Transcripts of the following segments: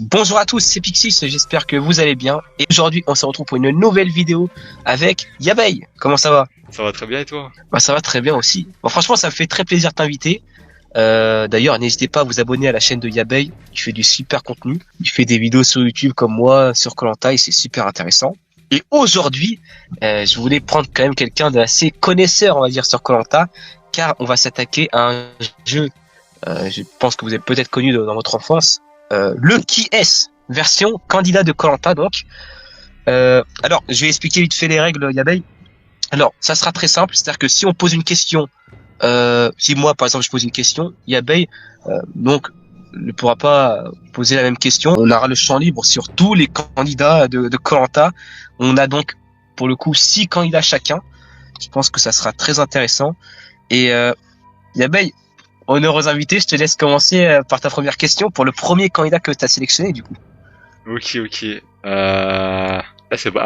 Bonjour à tous, c'est Pixis, j'espère que vous allez bien. Et aujourd'hui, on se retrouve pour une nouvelle vidéo avec Yabeille. Comment ça va? Ça va très bien et toi? Bah ça va très bien aussi. Bon, franchement, ça me fait très plaisir de t'inviter. D'ailleurs, n'hésitez pas à vous abonner à la chaîne de Yabeille. Il fait du super contenu. Il fait des vidéos sur YouTube comme moi, sur koh et c'est super intéressant. Et aujourd'hui, je voulais prendre quand même quelqu'un d'assez connaisseur, on va dire, sur koh car on va s'attaquer à un jeu. Je pense que vous avez peut-être connu dans votre enfance. Le qui est version candidat de koh donc. Alors, je vais expliquer vite fait les règles, Yabeille. Alors, ça sera très simple, c'est-à-dire que si on pose une question, si moi par exemple je pose une question, Yabeille donc ne pourra pas poser la même question. On aura le champ libre sur tous les candidats de koh. On a donc pour le coup 6 candidats chacun. Je pense que ça sera très intéressant. Et Yabeille, honneur aux invités, je te laisse commencer par ta première question pour le premier candidat que tu as sélectionné du coup. Ok. En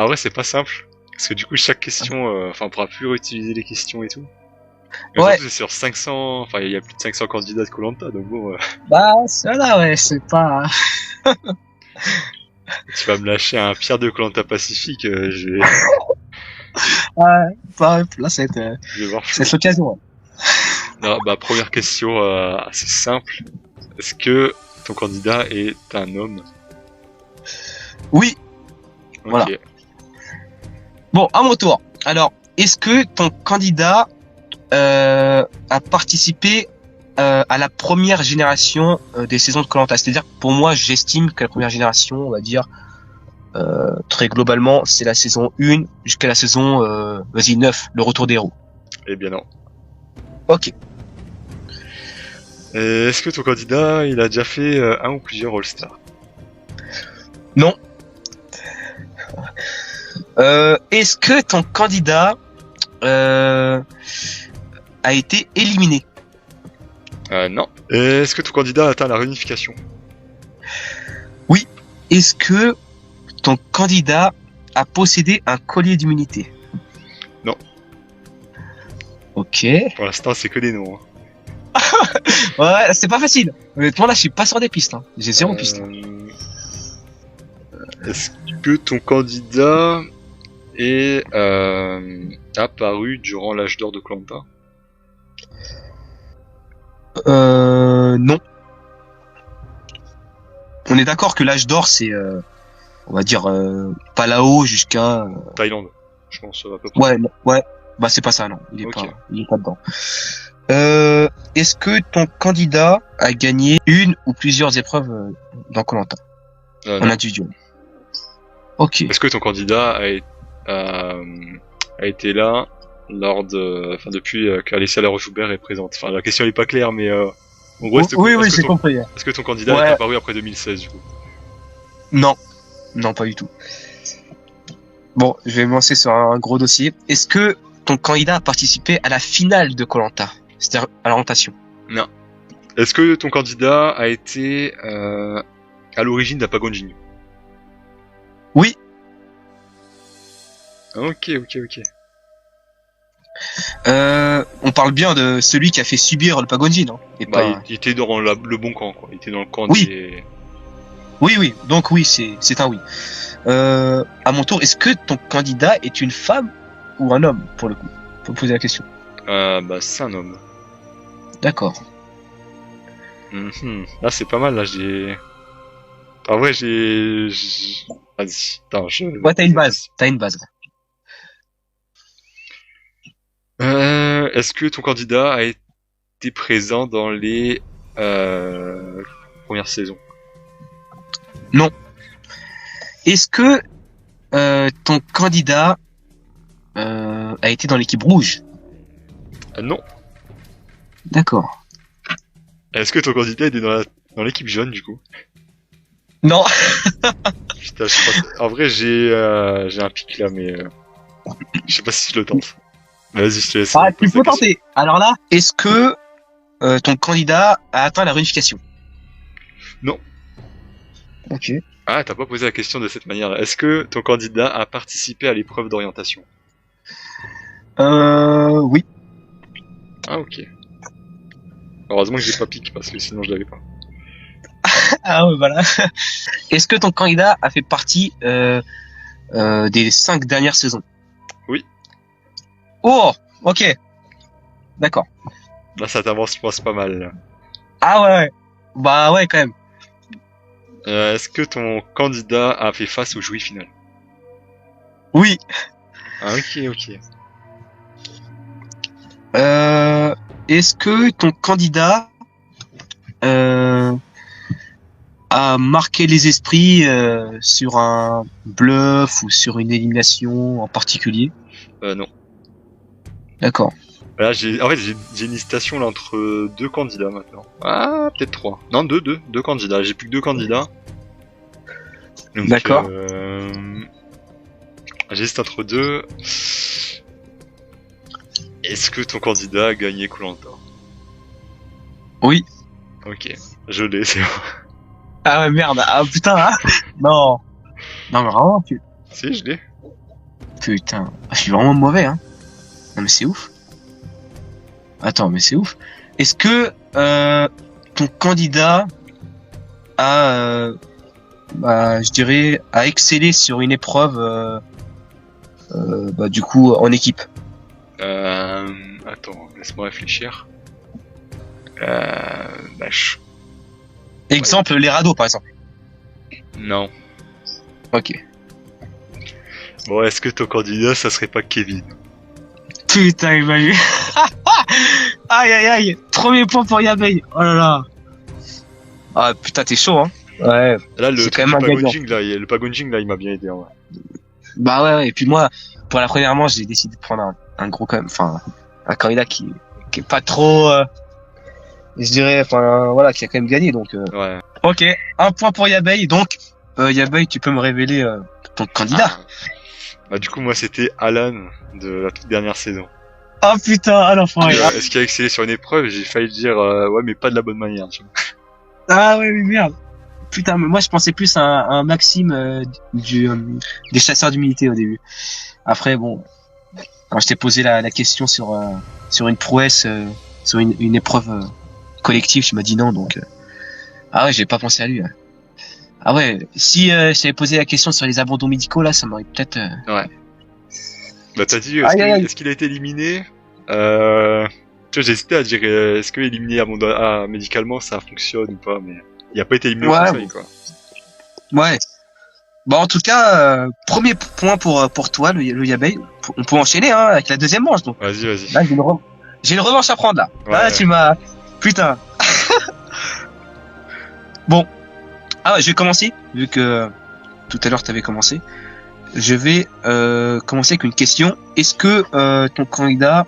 vrai, c'est pas simple. Parce que du coup, chaque question, on pourra plus réutiliser les questions et tout. Mais Ouais, surtout, c'est sur 500, il y a plus de 500 candidats de koh donc bon, bah ça ouais, c'est pas. tu vas me lâcher un Pierre de koh Pacifique, Ouais, là je vais voir chaud. c'est l'occasion. Ouais. Non, première question, assez simple. Est-ce que ton candidat est un homme? Oui, voilà. Ok. Bon, à mon tour. Alors, est-ce que ton candidat a participé à la première génération des saisons de koh C'est-à-dire, pour moi, j'estime que la première génération, on va dire, très globalement, c'est la saison 1 jusqu'à la saison 9, le retour des héros. Eh bien non. Ok. Et est-ce que ton candidat, il a déjà fait un ou plusieurs All-Stars? Non. Est-ce que ton candidat a été éliminé? Non. Et est-ce que ton candidat a atteint la réunification? Oui. Est-ce que ton candidat a possédé un collier d'immunité? Non. Ok. Pour l'instant, c'est que des noms. Ouais, c'est pas facile. Honnêtement, là, je suis pas sur des pistes. Hein. J'ai zéro piste. Est-ce que ton candidat est apparu durant l'âge d'or de koh? Non. On est d'accord que l'âge d'or, c'est, on va dire, Palao jusqu'à. Thaïlande, je pense à peu près. Ouais, non, ouais. Bah, c'est pas ça, non. Ok. Il est pas dedans. Est-ce que ton candidat a gagné une ou plusieurs épreuves dans koh en Non. individuel? Ok. Est-ce que ton candidat a été là depuis qu'Alessia Laroche-Joubert est présente? Enfin, la question est pas claire, mais en gros, Oui, j'ai compris. est-ce que ton candidat Ouais. est apparu après 2016 du coup? Non. Non, pas du tout. Bon, je vais me lancer sur un gros dossier. Est-ce que ton candidat a participé à la finale de koh c'est-à-dire à l'orientation? Non. Est-ce que ton candidat a été à l'origine d'Apagonjin? Oui. Ok. On parle bien de celui qui a fait subir le Pagonjin, hein, et pas... Il était dans le bon camp, quoi. Il était dans le camp Oui. des... Oui. Donc oui, c'est un oui. À mon tour, est-ce que ton candidat est une femme ou un homme, pour le coup? Faut poser la question. c'est un homme. D'accord. Là, c'est pas mal, là, En vrai, Vas-y, attends, Ouais, t'as une base. Est-ce que ton candidat a été présent dans les premières saisons? Non. Est-ce que ton candidat a été dans l'équipe rouge? Non. D'accord. Est-ce que ton candidat est dans l'équipe jaune, du coup? Non. Putain, en vrai, j'ai un pic là, mais je sais pas si je le tente. Vas-y, je te laisse. Ah, tu peux tenter. Alors là, est-ce que ton candidat a atteint la réunification? Non. Ok. Ah, t'as pas posé la question de cette manière-là. Est-ce que ton candidat a participé à l'épreuve d'orientation? Oui. Ah, ok. Heureusement que j'ai pas pique, parce que sinon je l'avais pas. Ah ouais, voilà. Est-ce que ton candidat a fait partie des 5 dernières saisons? Oui. Oh, ok, d'accord. Là, ça t'avance, je pense, pas mal. Là. Ah ouais, ouais. Bah ouais, quand même. Est-ce que ton candidat a fait face au jouet final? Oui. Ah, ok, ok. Est-ce que ton candidat euh, a marqué les esprits sur un bluff ou sur une élimination en particulier? Non. D'accord. Là, j'ai une hésitation là entre deux candidats maintenant. Ah, peut-être trois. Non, deux candidats. J'ai plus que deux candidats. Donc, D'accord. j'hésite entre deux. Est-ce que ton candidat a gagné koh? Oui. Ok, je l'ai, c'est bon. Ah ouais, merde. Ah putain. Ah. Non. Non, mais vraiment, Si, je l'ai. putain. Je suis vraiment mauvais, hein. Non, mais c'est ouf. Attends, mais c'est ouf. Est-ce que ton candidat a, bah, je dirais, a excellé sur une épreuve, bah, du coup, en équipe? Attends, laisse-moi réfléchir. Bah, Exemple, les radeaux, par exemple. non. Ok. Bon, est-ce que ton candidat, ça serait pas Kevin? Putain, il m'a eu. Aïe, aïe, aïe. Premier point pour Yabei. Oh là là. Ah, putain, t'es chaud, hein. Ouais. Là, le C'est truc quand même du un gagnant. packaging, là, le packaging, là, il m'a bien aidé, ouais. Bah ouais, ouais. Et puis moi, pour la première manche, j'ai décidé de prendre un gros quand même, enfin, un candidat qui est pas trop, je dirais, enfin, voilà, qui a quand même gagné, donc. Ouais. Ok, un point pour Yabei. Donc, Yabei, tu peux me révéler ton candidat. Ah. Bah, du coup, moi, c'était Alan de la toute dernière saison. Oh putain, ah l'enfoiré. Est-ce qu'il a excellé sur une épreuve? J'ai failli dire, ouais, mais pas de la bonne manière, tu vois. Ah ouais, mais merde. Putain, mais moi je pensais plus à un Maxime des chasseurs d'humilité au début. Après, bon, quand je t'ai posé la question sur une prouesse, sur une épreuve collective, tu m'as dit non, donc ah ouais, j'ai pas pensé à lui. Hein. Ah ouais, si je t'avais posé la question sur les abandons médicaux là, ça m'aurait peut-être. Ouais. Bah, t'as dit, Aïe, aïe, aïe. est-ce qu'il a été éliminé? Tu vois, j'hésitais à dire, est-ce que éliminé médicalement, ça fonctionne ou pas, mais il a pas été éliminé au Ouais, conseil, quoi. ouais. Bon, en tout cas, premier point pour toi, le Yabei. On peut enchaîner hein, avec la deuxième manche. Donc Vas-y, vas-y. là, j'ai une revanche à prendre là. Là, Ouais. tu m'as. Putain. Bon. Ah, ouais, je vais commencer vu que tout à l'heure t'avais commencé. Je vais commencer avec une question. Est-ce que ton candidat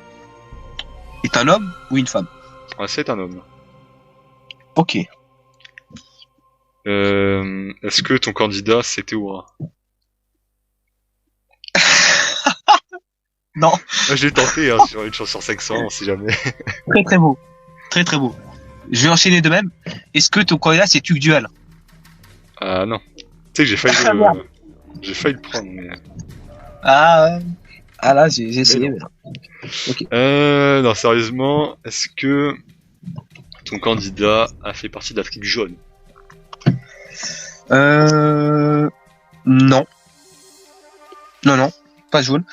est un homme ou une femme? Ouais, c'est un homme. Ok. Est-ce que ton candidat, c'était Théora? Non. J'ai tenté, hein, sur une chance sur 500, on sait jamais. Très très beau. Très très beau. Je vais enchaîner de même. Est-ce que ton candidat c'est Tuc Dual? Ah non. Tu sais que Ah, merde. j'ai failli le prendre, mais... Ah ouais. Ah là j'ai essayé. non. Mais non. Non, sérieusement, est-ce que ton candidat a fait partie de l'Afrique jaune? Non. Non, non, pas jaune.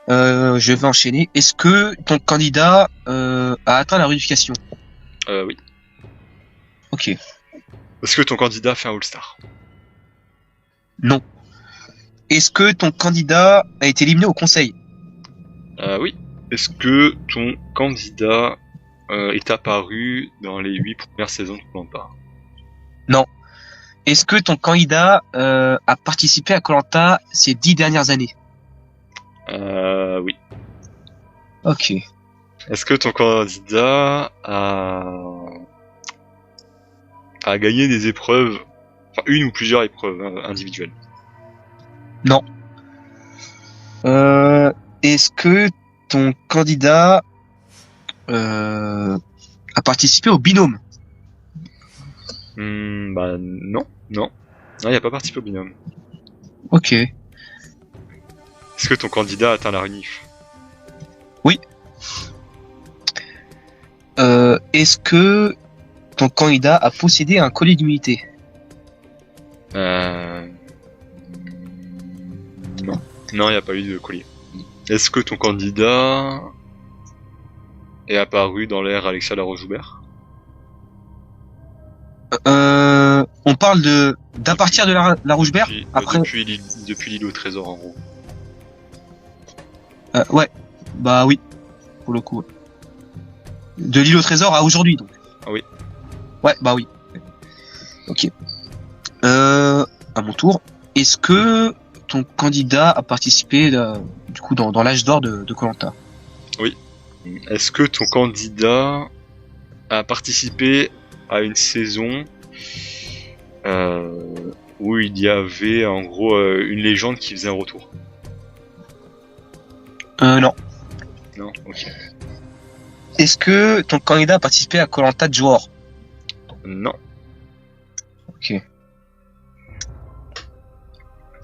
Je vais enchaîner. Est-ce que ton candidat a atteint la réunification? Oui. Ok. Est-ce que ton candidat a fait un All-Star? Non. Est-ce que ton candidat a été éliminé au conseil? Oui. Est-ce que ton candidat est apparu dans les 8 premières saisons de Koh-Lanta? Non. Est-ce que ton candidat a participé à Koh-Lanta ces 10 dernières années? Oui. Ok. Est-ce que ton candidat a gagné des épreuves, enfin une ou plusieurs épreuves individuelles? Non. Est-ce que ton candidat a participé au binôme? Bah non. Non, il a pas participé au binôme. Ok. Est-ce que ton candidat a atteint la réunif? Oui. Est-ce que ton candidat a possédé un collier d'immunité? Euh... Non. Non, il n'y a pas eu de collier. Est-ce que ton candidat est apparu dans l'ère Alexia Laroche-Joubert? On parle d'à partir de la Rouge-Vert. Après, depuis l'île au trésor, en gros. ouais, bah oui, pour le coup. Ouais. De l'île au trésor à aujourd'hui, donc. Ah oui. Ouais, bah oui. Ok. À mon tour. Est-ce que ton candidat a participé, du coup, dans l'âge d'or de Koh-Lanta? Oui. Est-ce que ton candidat a participé à une saison où il y avait en gros une légende qui faisait un retour? Non. Non, ok. Est-ce que ton candidat a participé à Koh-Lanta Johor? Non. Ok.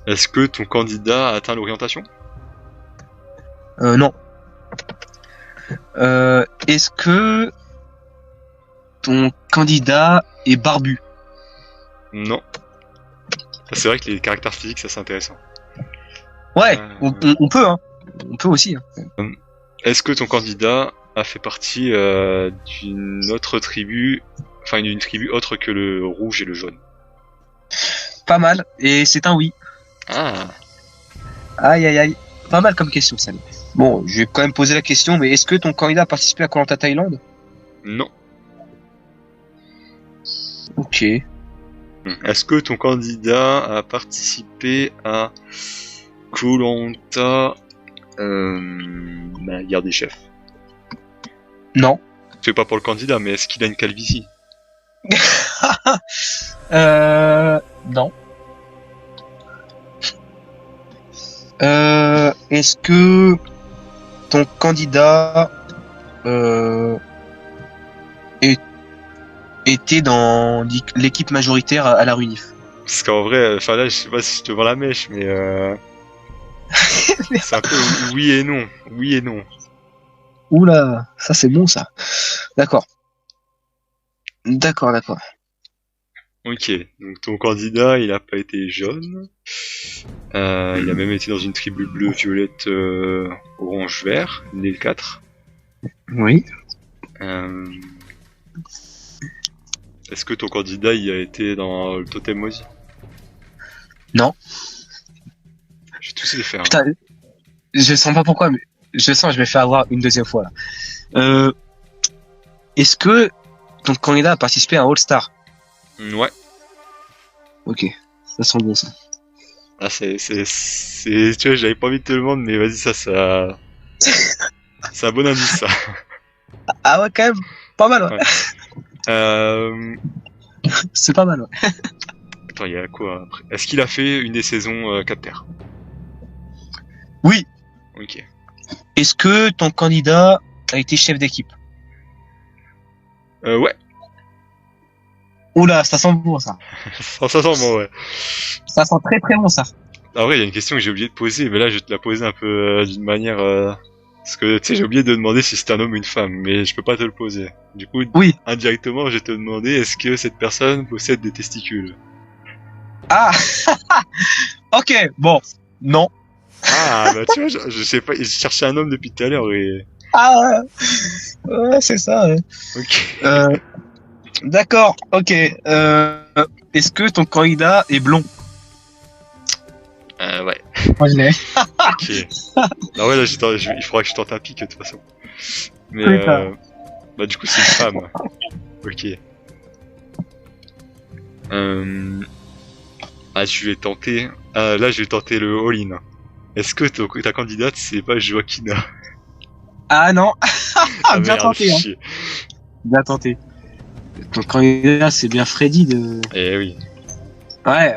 Est-ce que ton candidat a atteint l'orientation? Non. Est-ce que ton candidat est barbu? Non. C'est vrai que les caractères physiques, ça c'est intéressant. Ouais, on peut, hein. On peut aussi. Hein. Est-ce que ton candidat a fait partie d'une autre tribu, enfin d'une tribu autre que le rouge et le jaune? Pas mal, et c'est un oui. Ah. Aïe aïe aïe. Pas mal comme question, Sally. Bon, je vais quand même poser la question, mais est-ce que ton candidat a participé à Koh-Lanta Thaïlande? Non. Ok. Est-ce que ton candidat a participé à Koh-Lanta la guerre des chefs? Non. C'est pas pour le candidat, mais est-ce qu'il a une calvitie? Non. Est-ce que ton candidat était dans l'équipe majoritaire à la Runif? Parce qu'en vrai, enfin là, je sais pas si je te vends la mèche, mais c'est un peu oui et non. Oui et non. Oula, ça c'est bon ça. D'accord. D'accord. Ok, donc ton candidat, il a pas été jaune. Il a même été dans une tribu bleu, violette, orange, vert, né le 4. Oui. Est-ce que ton candidat, il a été dans le totem Mozi? Non. Je vais tous les faire. Putain, je sens pas pourquoi, mais je sens que je vais faire avoir une deuxième fois là. Est-ce que ton candidat a participé à un All-Star? Ouais. Ok, ça sent bon ça. Ah, tu vois, j'avais pas envie de te le demander, mais vas-y, ça, c'est un bon indice, ça. Ah ouais, quand même, pas mal, ouais. C'est pas mal, ouais. Attends, il y a quoi après? Est-ce qu'il a fait une des saisons 4 terres? Oui. Ok. Est-ce que ton candidat a été chef d'équipe? Ouais. Oula, ça sent bon ça. Ça sent bon, ouais. Ça sent très très bon ça. En vrai, il y a une question que j'ai oublié de poser, mais là, je vais te la poser un peu d'une manière... Parce que, tu sais, j'ai oublié de demander si c'était un homme ou une femme, mais je peux pas te le poser. Du coup, oui. Indirectement, je vais te demander, est-ce que cette personne possède des testicules? Ah. Ok, bon, non. Ah, bah tu vois, je sais pas, je cherchais un homme depuis tout à l'heure et... Ah ouais, c'est ça, ouais. Ok. D'accord, ok. Est-ce que ton candidat est blond? Ouais. Moi je l'ai. Ok. Ah ouais, là, il faudra que je tente un pic de toute façon. Mais bah du coup, c'est une femme. Ok. Ah, je vais tenter... là, je vais tenter le all-in. Est-ce que ta candidate, c'est pas Joaquina? Ah non. Ah, bien merde, tenté, hein. chier. Bien tenté. Ton candidat, c'est bien Freddy de... Eh oui. Ouais.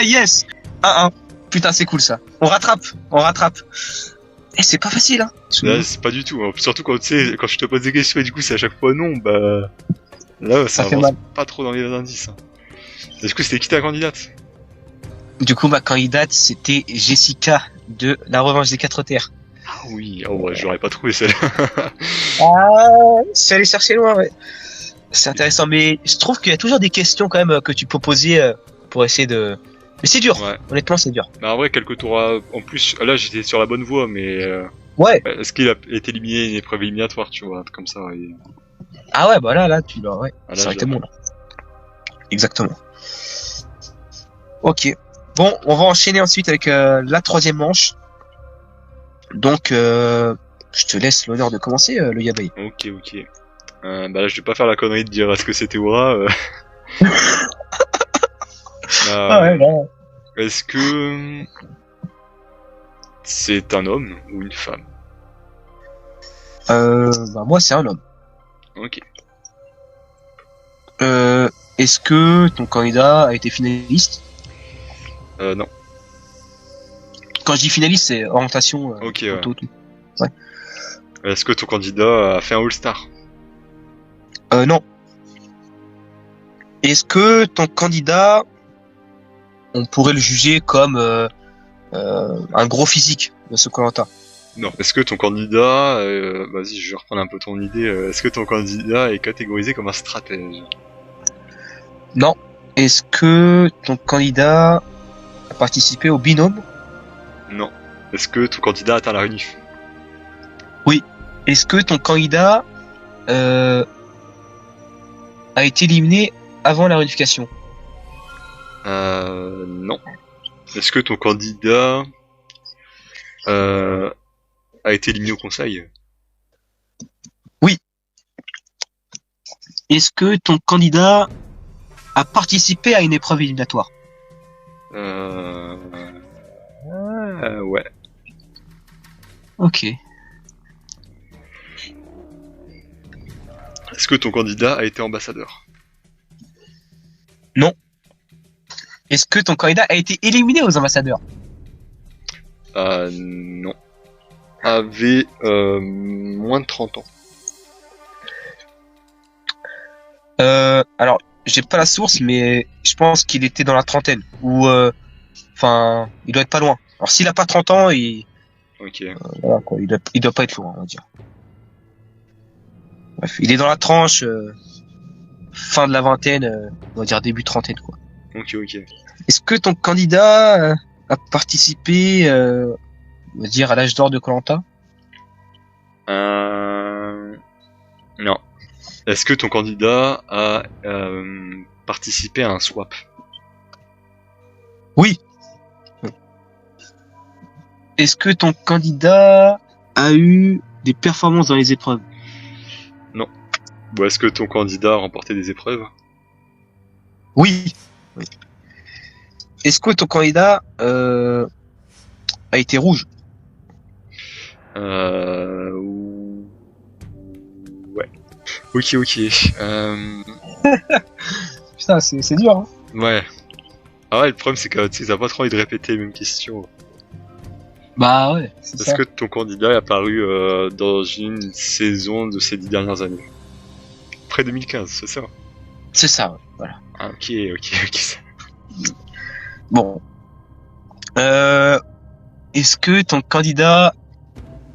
Yes. 1-1. Putain, c'est cool ça. On rattrape. Eh, c'est pas facile, hein. Là, c'est pas du tout. Hein. Surtout quand tu sais, quand je te pose des questions et du coup c'est à chaque fois non, bah là ça fait avance mal. pas trop dans les indices. Hein. Et du coup, c'était qui ta candidate? Du coup, ma candidate, c'était Jessica de La Revanche des 4 Terres. Ah oui, oh ouais, j'aurais pas trouvé celle-là. Ah, c'est allé chercher loin, ouais. C'est intéressant, mais je trouve qu'il y a toujours des questions quand même que tu peux poser pour essayer de. Mais c'est dur. Ouais. Honnêtement, c'est dur. Bah en vrai, quelques tours en plus, là j'étais sur la bonne voie, mais Ouais. est-ce qu'il a été éliminé une épreuve éliminatoire, tu vois, un truc comme ça. Et... Ah ouais, bah là, tu l'as. Ouais. Ah, là, Ça aurait je été l'ai. bon là. Exactement. Ok. Bon, on va enchaîner ensuite avec la troisième manche. Donc, je te laisse l'honneur de commencer, le Yabai. Ok, ok. Bah là, je vais pas faire la connerie de dire est-ce que c'était Aura. Ah ouais, non. Est-ce que c'est un homme ou une femme? Bah moi, c'est un homme. Ok. Est-ce que ton candidat a été finaliste? Non. Quand je dis finaliste, c'est orientation, Ok, ouais. photo, tout. Est-ce que ton candidat a fait un All-Star? Non. Est-ce que ton candidat, on pourrait le juger comme un gros physique de ce Koh-Lanta? Non. Est-ce que ton candidat, vas-y, je vais reprendre un peu ton idée. Est-ce que ton candidat est catégorisé comme un stratège? Non. Est-ce que ton candidat a participé au binôme? Non. Est-ce que ton candidat atteint la réunif? Est-ce que ton candidat a été éliminé avant la réunification? Non. Est-ce que ton candidat a été éliminé au conseil? Est-ce que ton candidat a participé à une épreuve éliminatoire? Ouais. Ok. Est-ce que ton candidat a été ambassadeur? Est-ce que ton candidat a été éliminé aux ambassadeurs? Non. Avait moins de 30 ans. Alors, j'ai pas la source, mais je pense qu'il était dans la trentaine. Ou, enfin, il doit être pas loin. Alors, s'il a pas 30 ans, Ok. voilà, quoi, il doit pas être loin, on va dire. Bref, il est dans la tranche, fin de la vingtaine, on va dire début trentaine, quoi. Ok, ok. Est-ce que ton candidat a participé, on va dire, à l'âge d'or de Koh-Lanta? Non. Est-ce que ton candidat a participé à un swap? Oui. Est-ce que ton candidat a eu des performances dans les épreuves? Ou est-ce que ton candidat a remporté des épreuves? Oui. Est-ce que ton candidat a été rouge? Ouais. Ok, ok. Putain, c'est dur, hein. Ouais. Ah ouais, le problème c'est que tu sais, t'as pas trop envie de répéter les mêmes questions. Bah ouais, c'est Est-ce ça. que ton candidat est apparu dans une saison de ces 10 dernières années? Après 2015, c'est ça? C'est ça, ouais. Voilà. Ah, ok, ok, ok. Bon. Est-ce que ton candidat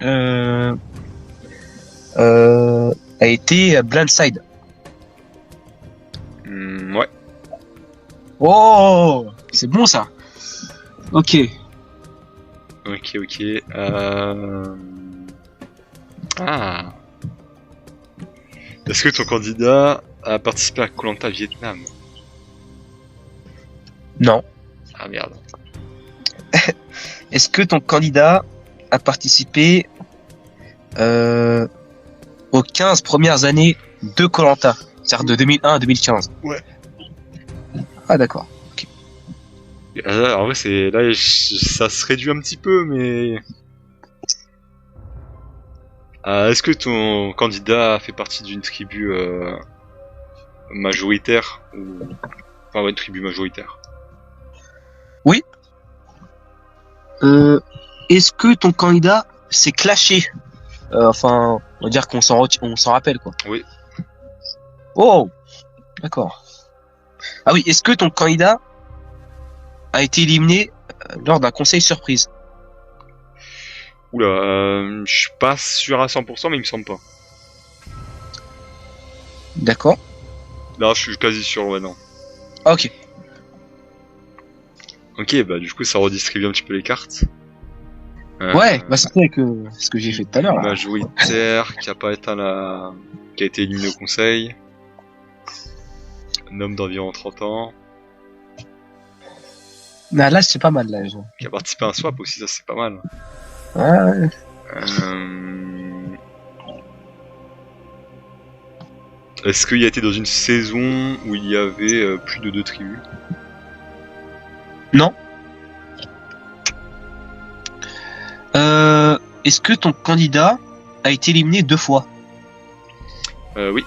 a été blindside? Ouais. Oh, c'est bon ça. Ok. Ok, ok. Ah. Est-ce que ton candidat a participé à Koh-Lanta Vietnam? Non. Ah merde. Est-ce que ton candidat a participé aux 15 premières années de Koh-Lanta, c'est-à-dire de 2001 à 2015? Ouais. Ah d'accord. En vrai, c'est là, ça se réduit un petit peu, mais est-ce que ton candidat fait partie d'une tribu majoritaire ou enfin ouais, une tribu majoritaire? Est-ce que ton candidat s'est clashé? Enfin, on va dire qu'on on s'en rappelle quoi. Oui. Oh, d'accord. Ah oui, est-ce que ton candidat a été éliminé lors d'un conseil surprise? Oula, je suis pas sûr à 100%, mais il me semble pas. D'accord. Là, je suis quasi sûr, ouais, non. Ah, ok. Ok, bah du coup ça redistribue un petit peu les cartes. Ouais, bah c'est vrai que ce que j'ai fait tout à l'heure là. Majoritaire, qui a pas été qui a été éliminé au conseil. Un homme d'environ 30 ans. Nah, là c'est pas mal là. Qui a participé à un swap aussi, ça c'est pas mal. Ouais. Est-ce qu'il a été dans une saison où il y avait plus de 2 tribus? Non. Est-ce que ton candidat a été éliminé 2 fois? Oui.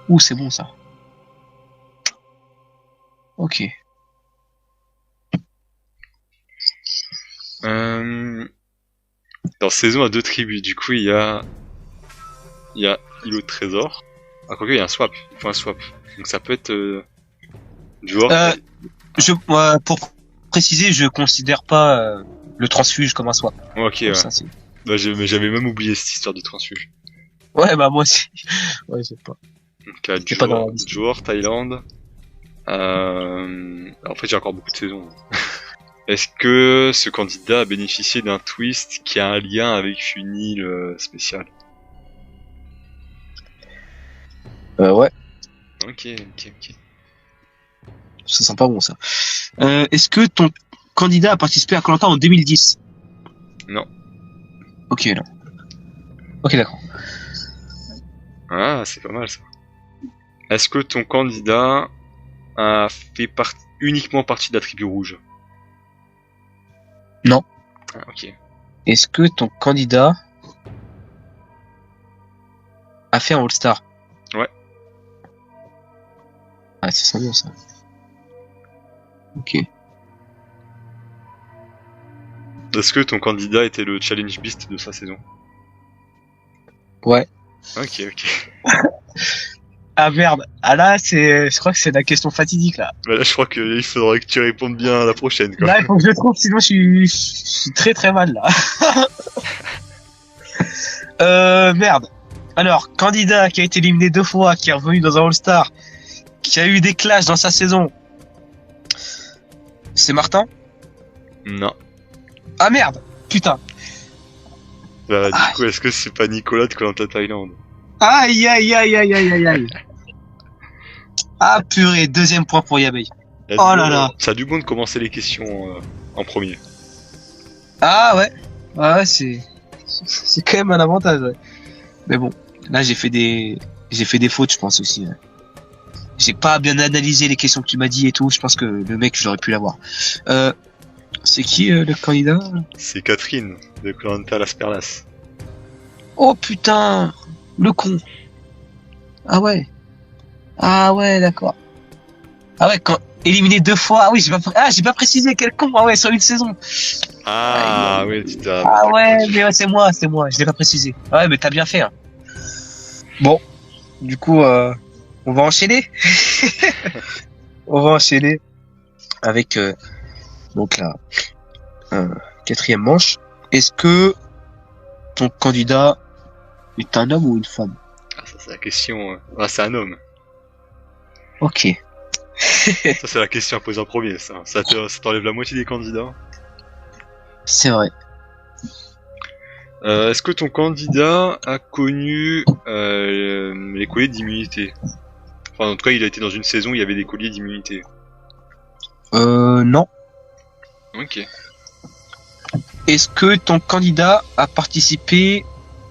Ouh, c'est bon ça. Ok. Dans saison à 2 tribus, du coup il y a îlot de trésor. Ah quoique il y a un swap, il faut un swap. Donc ça peut être joueur. Pour préciser, je considère pas le transfuge comme un swap. Ok, ouais. Ça, Bah, j'avais même oublié cette histoire de transfuge. ouais, bah moi aussi. Ouais, je sais pas. Donc joueur Thaïlande. En fait j'ai encore beaucoup de saisons. Est-ce que ce candidat a bénéficié d'un twist qui a un lien avec une île spéciale? Ouais. Ok. Ça sent pas bon ça. Est-ce que ton candidat a participé à Koh Lanta en 2010? Non. Ok, non. Ok, d'accord. Ah, c'est pas mal ça. Est-ce que ton candidat a fait uniquement partie de la tribu rouge? Non. Ah, ok. Est-ce que ton candidat a fait un All-Star? Ouais. Ah, ça sent bien ça. Ok. Est-ce que ton candidat était le Challenge Beast de sa saison? Ouais. Ok. Ah merde. Ah là, je crois que c'est la question fatidique là. Bah là, je crois qu'il faudrait que tu répondes bien à la prochaine, quoi. Là, il faut que je le trouve, sinon je suis très très mal là. Merde. Alors, candidat qui a été éliminé 2 fois, qui est revenu dans un All-Star, qui a eu des clashs dans sa saison. C'est Martin? Non. Ah merde. Putain. Bah, du coup, est-ce que c'est pas Nicolas de Koh Lanta Thaïlande? Aïe. Ah purée, 2e point pour Yabei. Oh là là. Ça a du bon de commencer les questions en premier. Ah ouais. Ouais, c'est quand même un avantage, ouais. Mais bon, là j'ai fait des fautes, je pense aussi. Ouais. J'ai pas bien analysé les questions que tu m'as dit et tout. Je pense que le mec, j'aurais pu l'avoir. C'est qui le candidat? C'est Catherine de Koh Lanta Las Perlas. Oh putain, le con. Ah ouais, d'accord. Ah ouais, quand éliminé 2 fois. Ah oui, j'ai pas précisé quel con. Ah ouais, sur une saison. Ah oui, tu t'as. Ah ouais, mais ouais, c'est moi. Je l'ai pas précisé. Ah ouais, mais t'as bien fait. Hein. Bon, du coup, on va enchaîner. On va enchaîner avec donc la 4e manche. Est-ce que ton candidat est un homme ou une femme? Ah, ça c'est la question. Ah, c'est un homme. Ok. Ça c'est la question à poser en premier, ça. Ça t'enlève la moitié des candidats. C'est vrai. Est-ce que ton candidat a connu les colliers d'immunité? Enfin, en tout cas, il a été dans une saison où il y avait des colliers d'immunité. Non. Ok. Est-ce que ton candidat a participé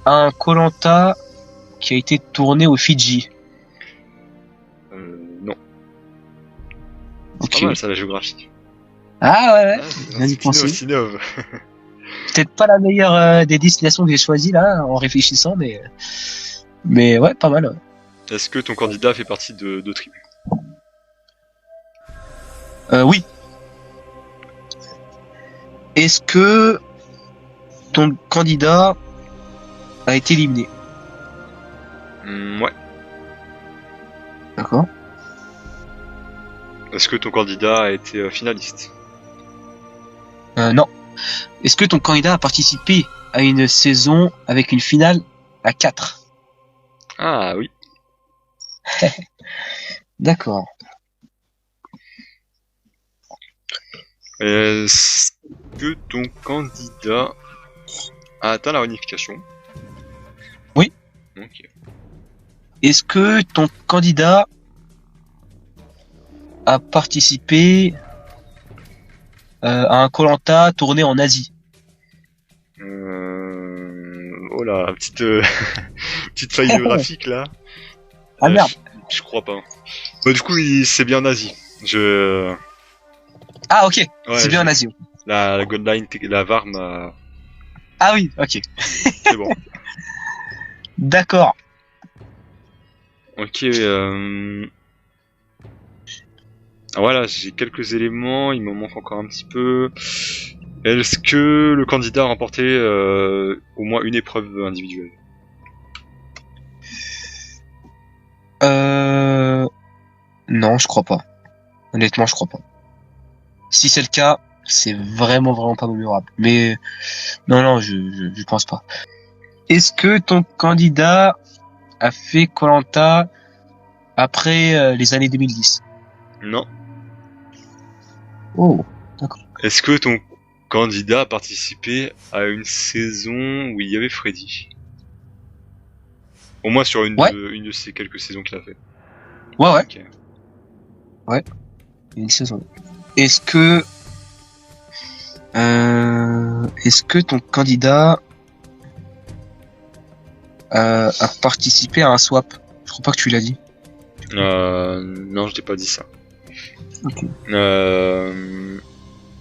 à un Koh Lanta qui a été tourné aux Fidji? Non. Ok. C'est pas mal ça, la géographie. Ah ouais. Vas-y, Sinov. Peut-être pas la meilleure des destinations que j'ai choisies là, en réfléchissant, mais ouais, pas mal. Ouais. Est-ce que ton candidat fait partie de tribus? Oui. Est-ce que ton candidat a été éliminé? Ouais. D'accord. Est-ce que ton candidat a été finaliste? Non. Est-ce que ton candidat a participé à une saison avec une finale à 4? Ah oui. D'accord. Est-ce que ton candidat a atteint la réunification? Oui. Ok. Est-ce que ton candidat a participé à un koh tourné en Asie? Oh là, petite petite faille géographique là. Ah merde. Je crois pas. Bah, du coup, c'est bien en Asie. Ah ok, Ouais, c'est bien en Asie. La Godline, la VAR m'a... Ah oui, ok. C'est bon. D'accord. Ok, voilà, j'ai quelques éléments, il me manque encore un petit peu. Est-ce que le candidat a remporté au moins une épreuve individuelle? Non, je crois pas. Honnêtement, je crois pas. Si c'est le cas, c'est vraiment pas mémorable. Mais non, je pense pas. Est-ce que ton candidat a fait koh après les années 2010? Non. Oh. Est-ce que ton candidat a participé à une saison où il y avait Freddy? Au moins sur une de ces quelques saisons qu'il a fait. Ouais. Okay. Ouais. Une saison. Est-ce que ton candidat a participé à un swap? Je crois pas que tu l'as dit. Non, je t'ai pas dit ça. Ok.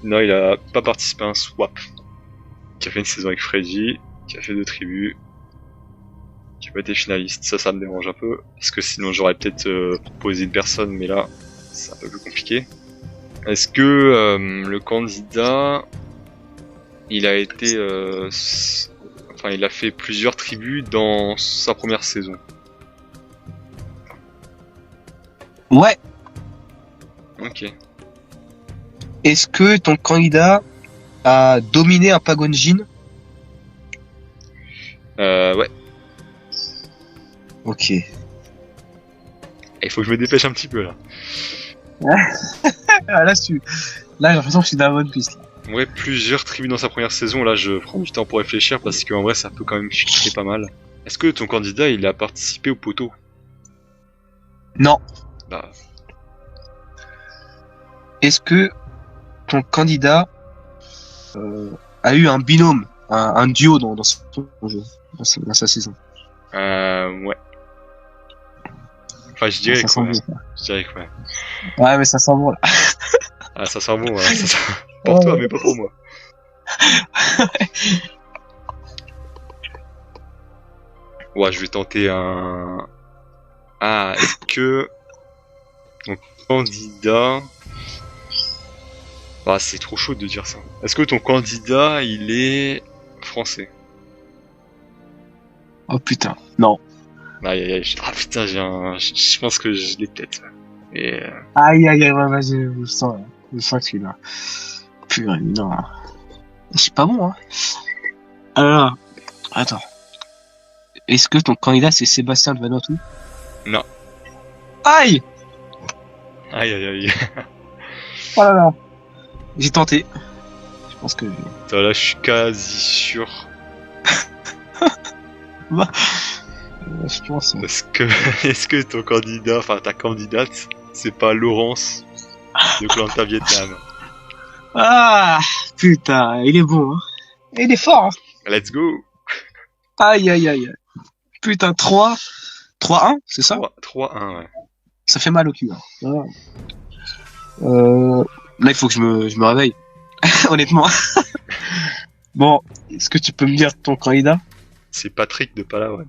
Non, il a pas participé à un swap. Qui a fait une saison avec Freddy, qui a fait 2 tribus, qui a pas été finaliste. Ça me dérange un peu, parce que sinon j'aurais peut-être proposé une personne, mais là, c'est un peu plus compliqué. Est-ce que le candidat, il a été... enfin, il a fait plusieurs tribus dans sa première saison? Ouais. Ok. Est-ce que ton candidat a dominé un Pagonjin? Ouais. Ok. Il faut que je me dépêche un petit peu là. Ah, là, j'ai l'impression que je suis dans la bonne piste. Ouais, plusieurs tribus dans sa première saison. Là, je prends du temps pour réfléchir parce qu'en vrai, ça peut quand même filtrer pas mal. Est-ce que ton candidat, il a participé au poteau? Non. Bah. Est-ce que ton candidat a eu un binôme, un duo dans son jeu, dans sa saison? Ouais. Enfin, je dirais ça quoi. Sent bon, je dirais quoi. Ouais, mais ça sent bon là. Ah, ça sent bon, ouais. Ça sent... pour toi, mais pas pour moi. Ouais, je vais tenter un... Ah, est-ce que ton candidat... Ah, c'est trop chaud de dire ça. Est-ce que ton candidat, il est français? Oh putain, non. Aïe. Ah putain, je pense que je l'ai peut-être. Et... Aïe, ouais, vas-y, je sens que tu l'as. Purée, non. Je suis pas bon, hein. Alors, attends. Est-ce que ton candidat c'est Sébastien de Vanuatu? Non. Aïe! Aïe. Oh là là. J'ai tenté. Je pense que... Attends, là, je suis quasi sûr. Je pense... Est-ce que ton candidat, enfin ta candidate, c'est pas Laurence de Koh-Lanta Vietnam? Ah, putain, il est bon, hein. Il est fort, hein. Let's go! Aïe. Putain, 3-1, c'est ça? 3-1, ouais. Ça fait mal au cul, hein. Là, il faut que je me réveille. Honnêtement. Bon, est-ce que tu peux me dire ton candidat? C'est Patrick de Palawan.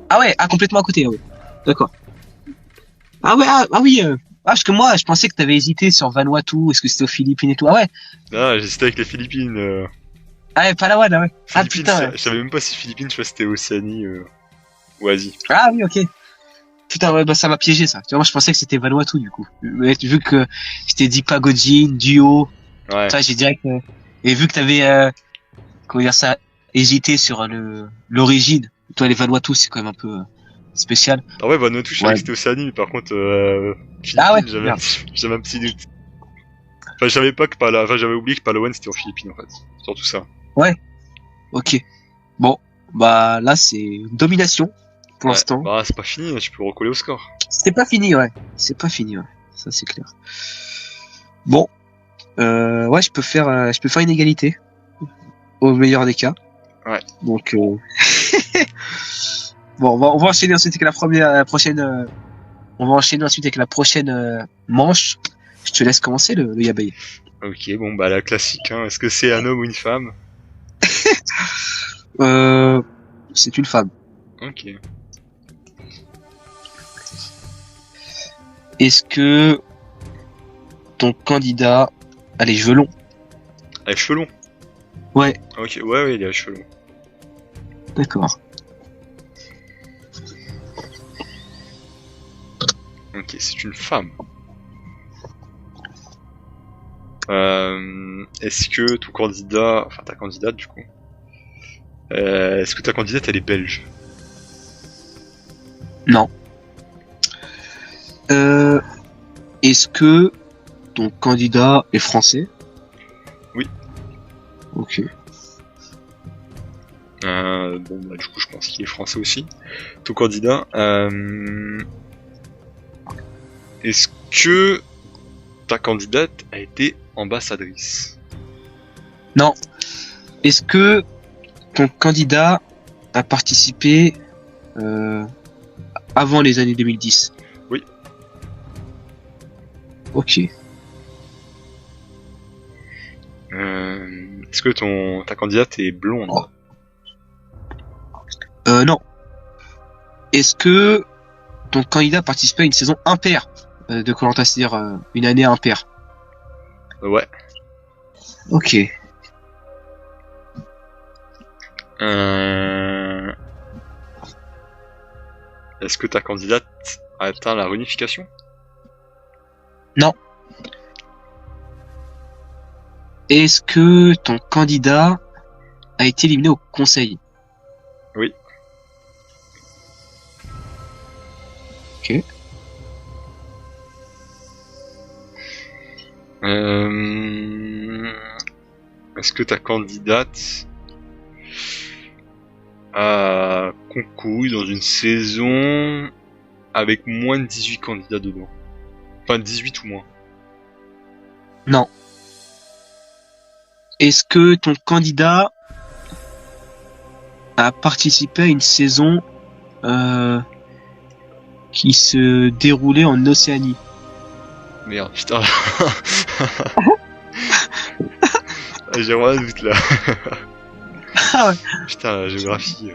Ah ouais, complètement à côté, ah ouais. D'accord. Ah ouais, oui. Parce que moi, je pensais que t'avais hésité sur Vanuatu, est-ce que c'était aux Philippines et tout. Ah ouais. Ah, j'hésitais avec les Philippines. Ah ouais, Palawan, ah ouais. Ah Philippines, putain. je savais même pas si Philippines, je sais pas si c'était Océanie ou Asie. Ah oui, ok. Putain, ouais, bah ça m'a piégé ça. Tu vois, moi je pensais que c'était Vanuatu du coup. Mais vu que je t'ai dit Pagodin, Duo, Ouais. toi j'ai direct... Et vu que t'avais, comment dire ça, hésité sur l'origine. Toi les Vanuatu c'est quand même un peu spécial. Ah ouais, Vanuatu, je savais Ouais. que c'était Océanie, mais par contre, Ah ouais, Philippines, j'avais un petit doute. Enfin, j'avais oublié que Palawan c'était en Philippines en fait. Surtout ça. Ok. Bon, bah là c'est une domination pour Ouais, l'instant. bah c'est pas fini, tu peux recoller au score. C'est pas fini, ouais. C'est pas fini, ouais. Ça c'est clair. Bon, ouais, je peux faire une égalité au meilleur des cas. Ouais. Donc, bon, on va enchaîner ensuite avec la prochaine. On va enchaîner ensuite avec la prochaine manche. Je te laisse commencer le Yabei. Ok, bon bah la classique, hein. Est-ce que c'est un homme ou une femme? C'est une femme. Ok. Est-ce que ton candidat a les cheveux longs? Elle a les cheveux longs. Ouais. Ok, ouais, il a les cheveux longs. D'accord. Ok, c'est une femme. Est-ce que ton candidat, enfin ta candidate du coup, est-ce que ta candidate elle est belge? Non. Est-ce que ton candidat est français? Oui. Ok. Bon bah du coup je pense qu'il est français aussi. Ton candidat, est-ce que ta candidate a été ambassadrice? Non. Est-ce que ton candidat a participé avant les années 2010? Oui. Ok. Est-ce que ta candidate est blonde? Non. Est-ce que ton candidat a participé à une saison impaire de Koh-Lanta, c'est-à-dire une année impaire? Ouais. Ok. Est-ce que ta candidate a atteint la réunification? Non. Est-ce que ton candidat a été éliminé au conseil? Oui. Ok. Est-ce que ta candidate a concouru dans une saison avec moins de 18 candidats dedans? Enfin 18 ou moins. Non. Est-ce que ton candidat a participé à une saison qui se déroulait en Océanie? Merde, putain. J'ai vraiment un doute là. Ah ouais. Putain, la géographie.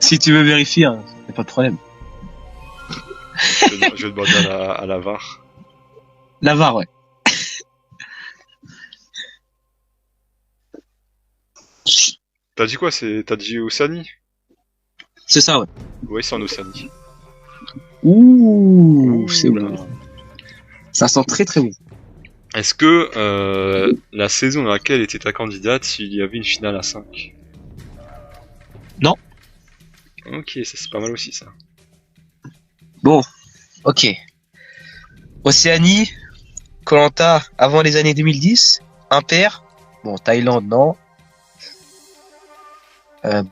Si tu veux vérifier, hein, y a pas de problème. Je vais demander à la VAR. La VAR, ouais. T'as dit quoi? T'as dit Océanie? C'est ça, ouais. Oui, c'est en Océanie. Ouh, c'est Oula. bon. Ça sent très très bon. Est-ce que la saison dans laquelle était ta candidate, il y avait une finale à 5? Non. Ok, ça c'est pas mal aussi ça. Bon, ok. Océanie, Koh-Lanta avant les années 2010, impair. Bon, Thaïlande, non.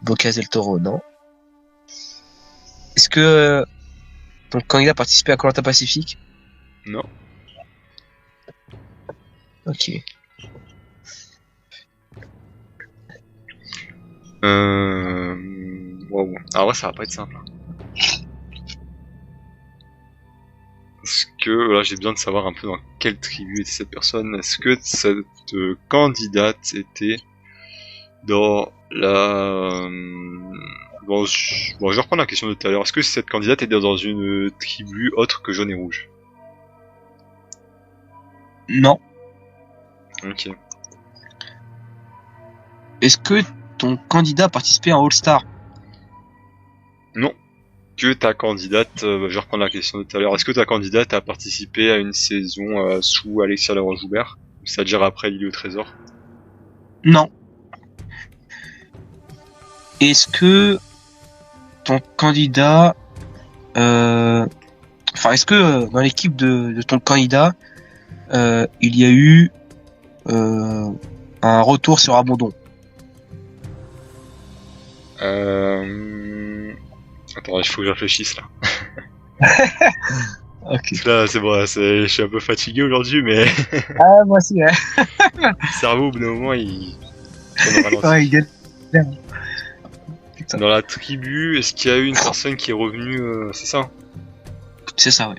Bocas del Toro, non. Est-ce que ton candidat a participé à Koh-Lanta Pacifique? Non. Ok. Wow. Alors ouais, ça va pas être simple. Hein. Est-ce que là j'ai besoin de savoir un peu dans quelle tribu était cette personne? Est-ce que cette candidate était dans la bon, je vais reprendre la question de tout à l'heure. Est-ce que cette candidate était dans une tribu autre que jaune et rouge? Non. Ok. Est-ce que ton candidat a participé en All-Star? Non. Que ta candidate, je vais reprendre la question de tout à l'heure. Est-ce que ta candidate a participé à une saison sous Alexia Laroche-Joubert, c'est-à-dire après l'île au trésor? Non. Est-ce que ton candidat, est-ce que dans l'équipe de ton candidat, il y a eu un retour sur abandon. Attends, il faut que je réfléchisse là. Ok. Là, c'est bon, je suis un peu fatigué aujourd'hui, mais Ah, moi aussi, ouais. le cerveau, au bout d'un moment, il tourne au ralenti. Ouais, il galère. Putain. Dans la tribu, est-ce qu'il y a eu une personne qui est revenue, c'est ça? C'est ça, ouais.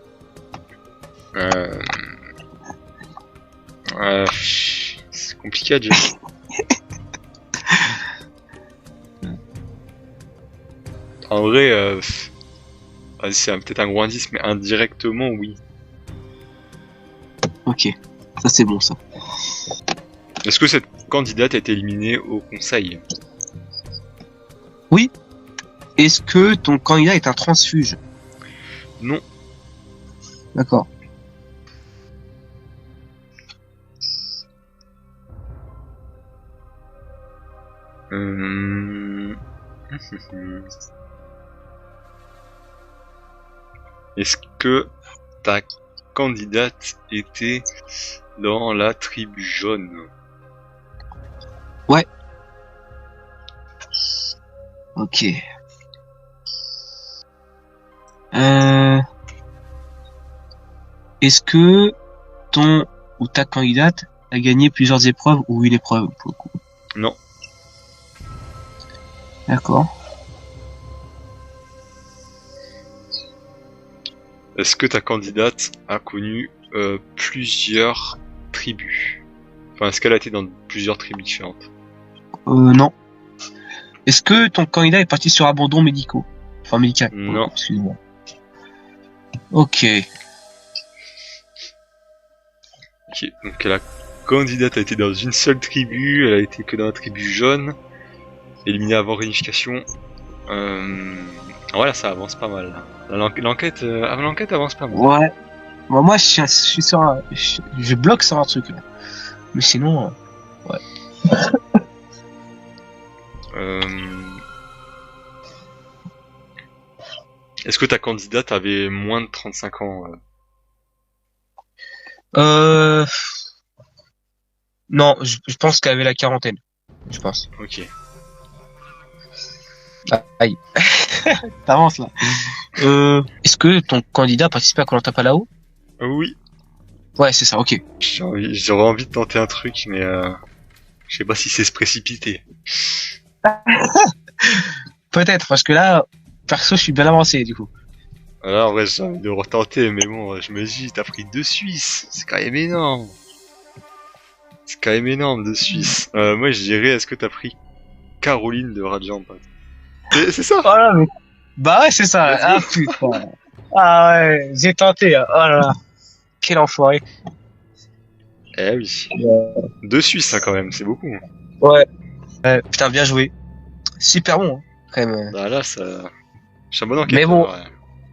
C'est compliqué à dire. En vrai, c'est peut-être un gros indice, mais indirectement, oui. Ok. Ça, c'est bon, ça. Est-ce que cette candidate a été éliminée au conseil? Est-ce que ton candidat est un transfuge? Non. D'accord. Est-ce que ta candidate était dans la tribu jaune? Ok. Est-ce que ton ou ta candidate a gagné plusieurs épreuves ou une épreuve pour le coup? Non. D'accord. Est-ce que ta candidate a connu plusieurs tribus? Enfin, est-ce qu'elle a été dans plusieurs tribus différentes? Non. Est-ce que ton candidat est parti sur abandon médicaux? Enfin, médical. Non. Excuse-moi. Ok. Ok, donc la candidate a été dans une seule tribu, elle a été que dans la tribu jaune, éliminée avant réunification. Voilà, ça avance pas mal. L'enquête avance pas mal. Ouais. Bon, moi, je suis sur un... Je bloque sur un truc, là. Mais sinon... ouais. Est-ce que ta candidate avait moins de 35 ans? Non, je pense qu'elle avait la quarantaine. Je pense. Ok. Ah, aïe. T'avances, là. Est-ce que ton candidat a participé à Koh Lanta Palau? Oui. Ouais, c'est ça, ok. J'aurais envie de tenter un truc, mais je sais pas si c'est se précipiter. Peut-être, parce que là, perso, je suis bien avancé, du coup. Voilà, en vrai, j'ai envie de retenter, mais bon, je me dis, t'as pris 2 Suisses, c'est quand même énorme. C'est quand même énorme, 2 Suisses. Moi, je dirais, est-ce que t'as pris Caroline de Radiant? C'est ça? Voilà, mais... Bah ouais, c'est ça. Let's Ah, putain. Ah ouais, j'ai tenté. Oh là là. Quel enfoiré. Eh oui. 2 Suisses, hein, quand même, c'est beaucoup. Ouais. Putain, bien joué. Super bon, hein, quand même. Bah là, ça... Je suis un bon enquêteur. Mais bon, ouais.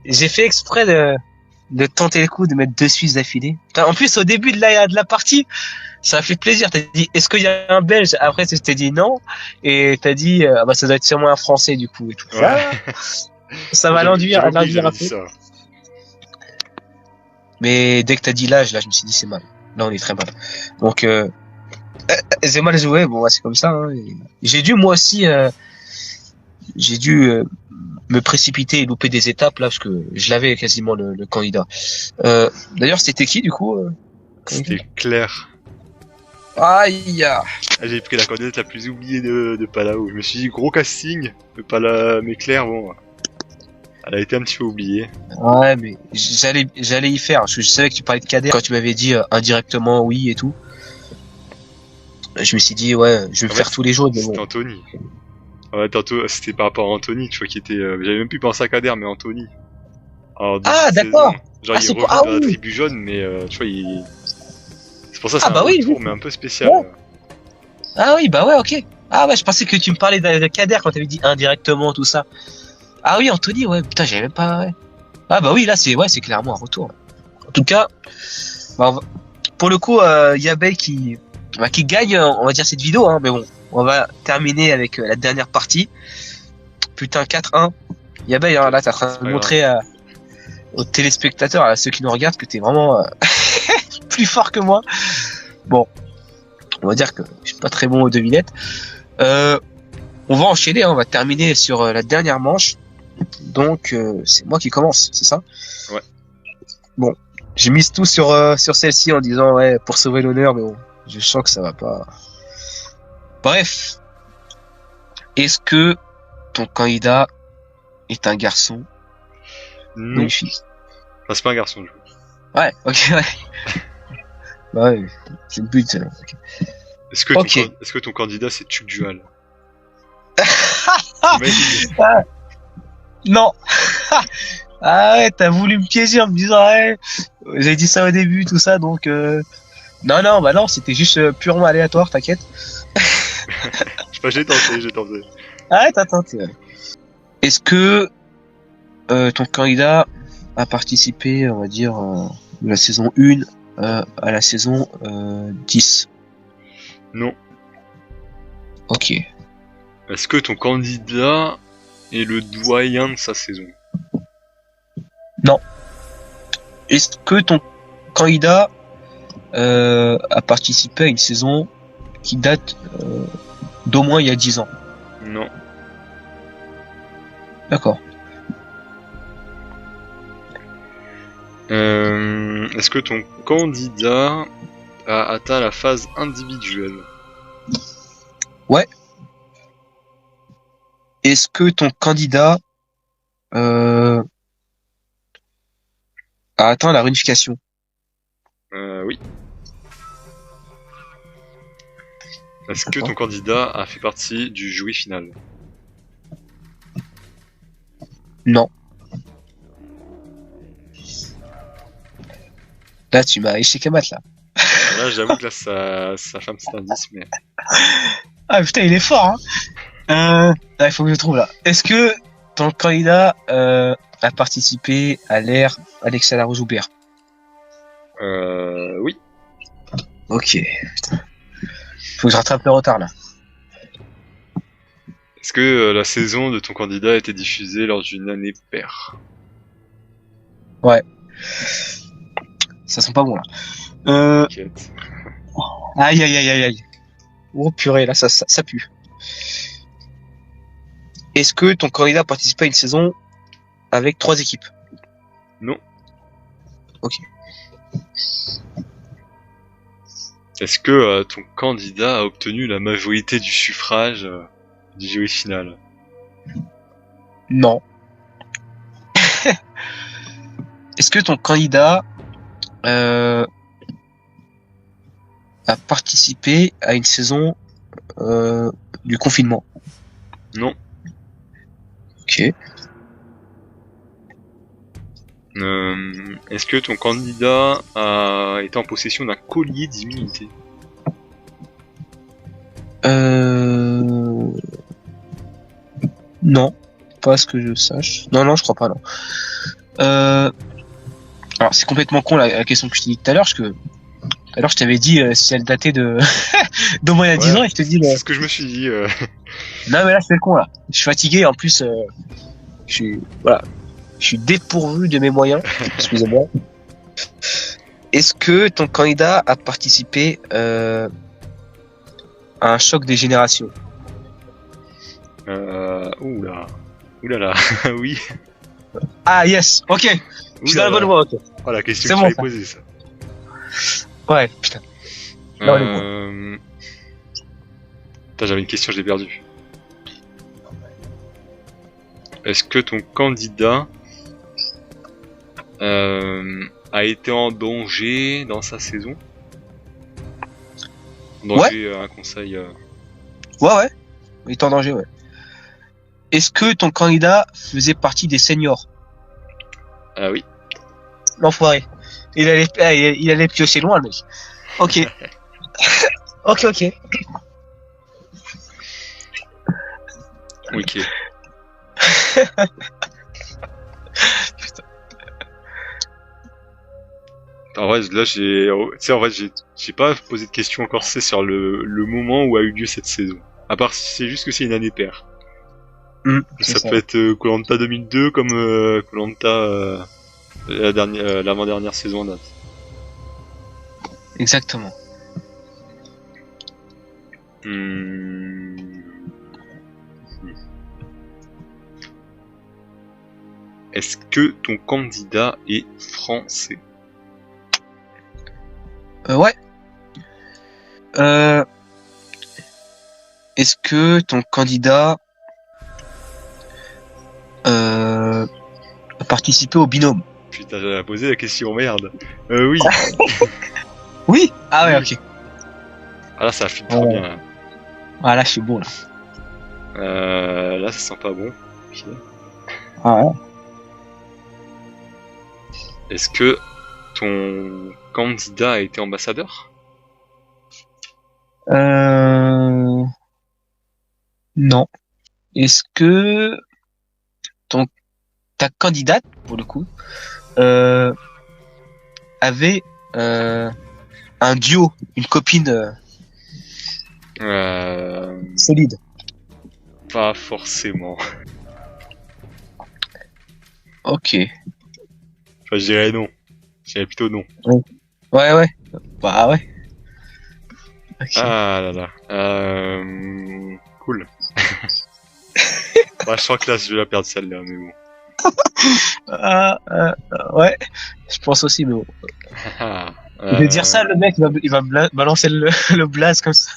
j'ai fait exprès de tenter le coup de mettre 2 Suisses d'affilée. Putain, en plus, au début de la partie, ça a fait plaisir. T'as dit, est-ce qu'il y a un Belge? Après, tu t'es dit non. Et t'as dit, bah, ça doit être sûrement un Français, du coup, et tout. Ouais. Ça va l'enduire un peu. Ça. Mais dès que t'as dit l'âge, là, je me suis dit, c'est mal. Là, on est très mal. Donc, c'est mal joué. Bon, ouais, c'est comme ça. Hein. J'ai dû, moi aussi, me précipiter et louper des étapes, là, parce que je l'avais quasiment, le candidat. D'ailleurs, c'était qui, du coup C'était Claire. Aïe. J'ai pris la candidate la plus oubliée de Palau. Je me suis dit, gros casting, mais Claire, bon... Elle a été un petit peu oubliée. Ouais, mais j'allais y faire. Parce que je savais que tu parlais de Kader quand tu m'avais dit indirectement oui et tout. Je me suis dit, ouais, je vais le faire tous les jours. Mais C'était bon. Anthony. Ouais, tantôt, c'était par rapport à Anthony, tu vois, qui était... J'avais même plus pensé à Kader, mais Anthony. Alors, Ah, d'accord. Genre, il est revenu dans la tribu jaune, mais tu vois, il... C'est pour ça que c'est un retour, mais un peu spécial. Ouais. Ah oui, bah ouais, ok. Ah ouais, je pensais que tu me parlais de Kader quand t'avais dit indirectement, tout ça. Ah oui, Anthony, ouais, putain, j'avais même pas... Ouais. Ah bah oui, là, c'est clairement un retour. En tout cas, bah, pour le coup, Yabei qui gagne, on va dire, cette vidéo, hein, mais bon, on va terminer avec la dernière partie. Putain, 4-1. Yabei, hein, là, t'es en train de montrer aux téléspectateurs, à ceux qui nous regardent, que t'es vraiment plus fort que moi. Bon, on va dire que je suis pas très bon aux devinettes. On va enchaîner, hein, on va terminer sur la dernière manche. Donc c'est moi qui commence, c'est ça? Ouais. Bon, j'ai mis tout sur celle-ci en disant ouais pour sauver l'honneur, mais bon, je sens que ça va pas. Bref, est-ce que ton candidat est un garçon ou Non. une fille? Enfin, c'est pas un garçon, du coup. Ouais, ok, ouais. Bah ouais, c'est le but. Ok. Est-ce que, Ok. est-ce que ton candidat c'est Tuc Dual? Non. Ah ouais, t'as voulu me piéger en me disant ouais, j'ai dit ça au début, tout ça, donc non, bah non, c'était juste purement aléatoire, t'inquiète. Je sais pas, j'ai tenté. Ah ouais, t'as tenté. Ouais. Est-ce que ton candidat a participé, on va dire, de la saison 1 à la saison 10? Non. Ok. Est-ce que ton candidat est le doyen de sa saison? Est-ce que ton candidat a participé à une saison qui date d'au moins il y a 10 ans? Non. D'accord. Est-ce que ton candidat a atteint la phase individuelle? Ouais. Est-ce que ton candidat a atteint la réunification? Oui. Est-ce que D'accord. ton candidat a fait partie du jury final? Non. Là, tu m'as échec à mat, là. Là, j'avoue que là, ça fait un petit indice, mais... Ah, putain, il est fort, hein. Il faut que je trouve, là. Est-ce que ton candidat a participé à l'ère Alexa Laroche-Joubert? Oui. Ok. Putain. Faut que je rattrape le retard, là. Est-ce que la saison de ton candidat a été diffusée lors d'une année paire? Ouais. Ça sent pas bon, là. T'inquiète. Aïe. Oh, purée, là, ça pue. Est-ce que ton candidat a participé à une saison avec 3 équipes? Non. Ok. Est-ce que ton candidat a obtenu la majorité du suffrage du jury final? Non. Est-ce que ton candidat a participé à une saison du confinement? Non. Ok. Est-ce que ton candidat a été en possession d'un collier d'immunité? Non. Pas à ce que je sache. Non, je crois pas, non. Alors, c'est complètement con la question que je t'ai dit tout à l'heure, parce que tout à l'heure, je t'avais dit si elle datait de d'au moins il y a 10 ans, et je te dis... C'est ce que je me suis dit. Non, mais là, je fais le con, là. Je suis fatigué, en plus, je suis dépourvu de mes moyens. Excusez-moi. Est-ce que ton candidat a participé à un choc des générations? Oula. Oulala. Oui. Ah, yes. Ok. Je suis dans la bonne voie, ok. Oh, la question C'est que bon, tu ça. m'avais posée, ça. Ouais, putain. Non, les Putain, j'avais une question, je l'ai perdue. Est-ce que ton candidat a été en danger dans sa saison? En danger, un conseil. Ouais. Il est en danger, ouais. Est-ce que ton candidat faisait partie des seniors? Ah oui. L'enfoiré. Il allait piocher loin, le mec. Ok. Ok. Ok. Putain. En vrai, là, j'ai pas posé de question encore, c'est sur le moment où a eu lieu cette saison. À part si c'est juste que c'est une année paire. Ça peut être Koh-Lanta 2002 comme Koh-Lanta l'avant-dernière saison en date. Exactement. Hmm. Est-ce que ton candidat est français? Ouais. Est-ce que ton candidat a participé au binôme? Putain, j'avais posé la question, merde. Oui. Oui. Ah ouais, Oui. ok. Ah là, ça file trop bien. Là. Ah là, je suis bon là. Là, ça sent pas bon. Ok. Ah ouais. Est-ce que ton candidat a été ambassadeur? Non. Est-ce que ta candidate, pour le coup, avait un duo, une copine solide? Pas forcément. Ok. Enfin, je dirais non. Je dirais plutôt non. Ouais. Bah ouais. Ok. Ah là là. Cool. Bah, je sens que là, je vais la perdre celle-là, mais bon. Ouais. Je pense aussi, mais bon. Je vais dire ça, le mec, il va balancer le blaze comme ça.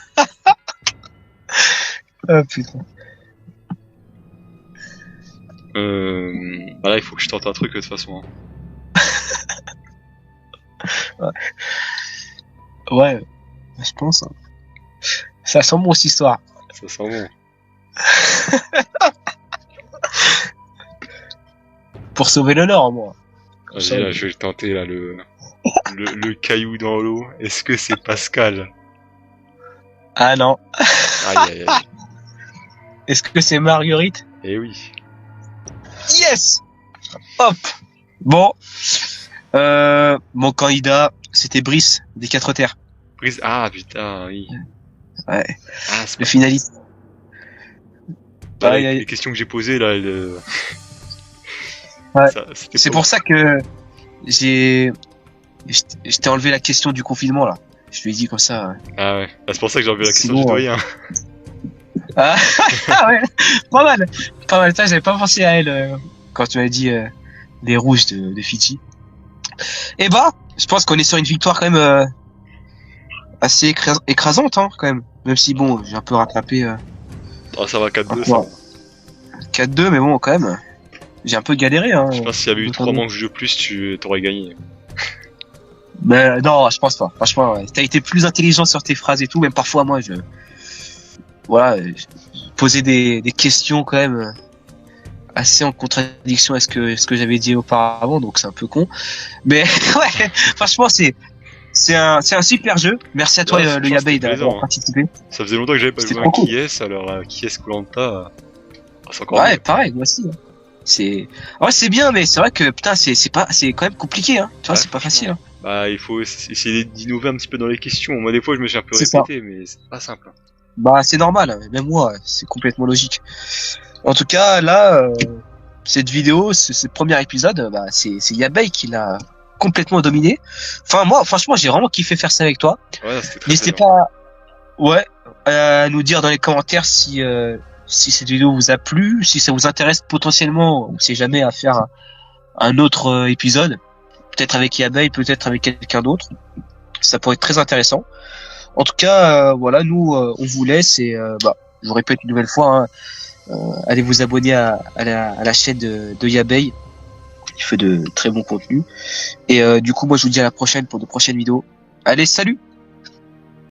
Ah putain. Bah là, il faut que je tente un truc de toute façon. Hein. Ouais, je pense. Hein. Ça sent bon cette histoire. Ça sent bon. Pour sauver l'honneur, moi. Vas-y, là, je vais tenter là, le caillou dans l'eau. Est-ce que c'est Pascal? Ah non. Aïe. Est-ce que c'est Marguerite? Eh oui. Yes. Hop. Bon. Mon candidat, c'était Brice, des 4 terres. Brice, ah putain, oui. Ouais. Ah, c'est Le finaliste. pas les questions que j'ai posées là. Ouais. Ça, c'est pour ça que je t'ai enlevé la question du confinement là. Je lui ai dit comme ça. Ah ouais. Ah, c'est pour ça que j'ai enlevé la question Sinon, du doyen. Ah ouais. Pas mal. Ça, j'avais pas pensé à elle quand tu m'avais dit les rouges de Fidji. Et bah, je pense qu'on est sur une victoire quand même assez écrasante hein, quand même. Même si bon, j'ai un peu rattrapé. Ah, ça va 4-2 ça. 4-2, mais bon, quand même. J'ai un peu galéré. Hein, je pense qu'il y avait eu 3 manches de plus, tu t'aurais gagné. Mais non, je pense pas. Franchement, ouais. T'as été plus intelligent sur tes phrases et tout. Même parfois, moi, je posais des questions quand même assez en contradiction à ce que j'avais dit auparavant. Donc c'est un peu con. Mais ouais, franchement, c'est un super jeu. Merci à toi, le Yabei, d'avoir participé. Ça faisait longtemps que j'avais pas joué un qui est, alors qui est Koh-Lanta. C'est encore ouais, mieux. Pareil, moi aussi. C'est bien, mais c'est vrai que putain, c'est quand même compliqué, hein. Tu vois, c'est pas facile. Hein. Bah, il faut essayer d'innover un petit peu dans les questions. Moi, des fois, je me suis un peu répété, mais c'est pas simple. Bah, c'est normal. Même moi, c'est complètement logique. En tout cas, là, cette vidéo, ce premier épisode, bah, c'est Yabei qui l'a complètement dominé. Enfin, moi, franchement, j'ai vraiment kiffé faire ça avec toi. Ouais, c'était très N'hésitez pas, à nous dire dans les commentaires si cette vidéo vous a plu, si ça vous intéresse potentiellement, on sait jamais, à faire un autre épisode, peut-être avec Yabei, peut-être avec quelqu'un d'autre. Ça pourrait être très intéressant. En tout cas, voilà, nous, on vous laisse et je vous répète une nouvelle fois, hein, allez vous abonner à la chaîne de Yabei. Il fait de très bons contenus. Et du coup, moi, je vous dis à la prochaine pour de prochaines vidéos. Allez, salut!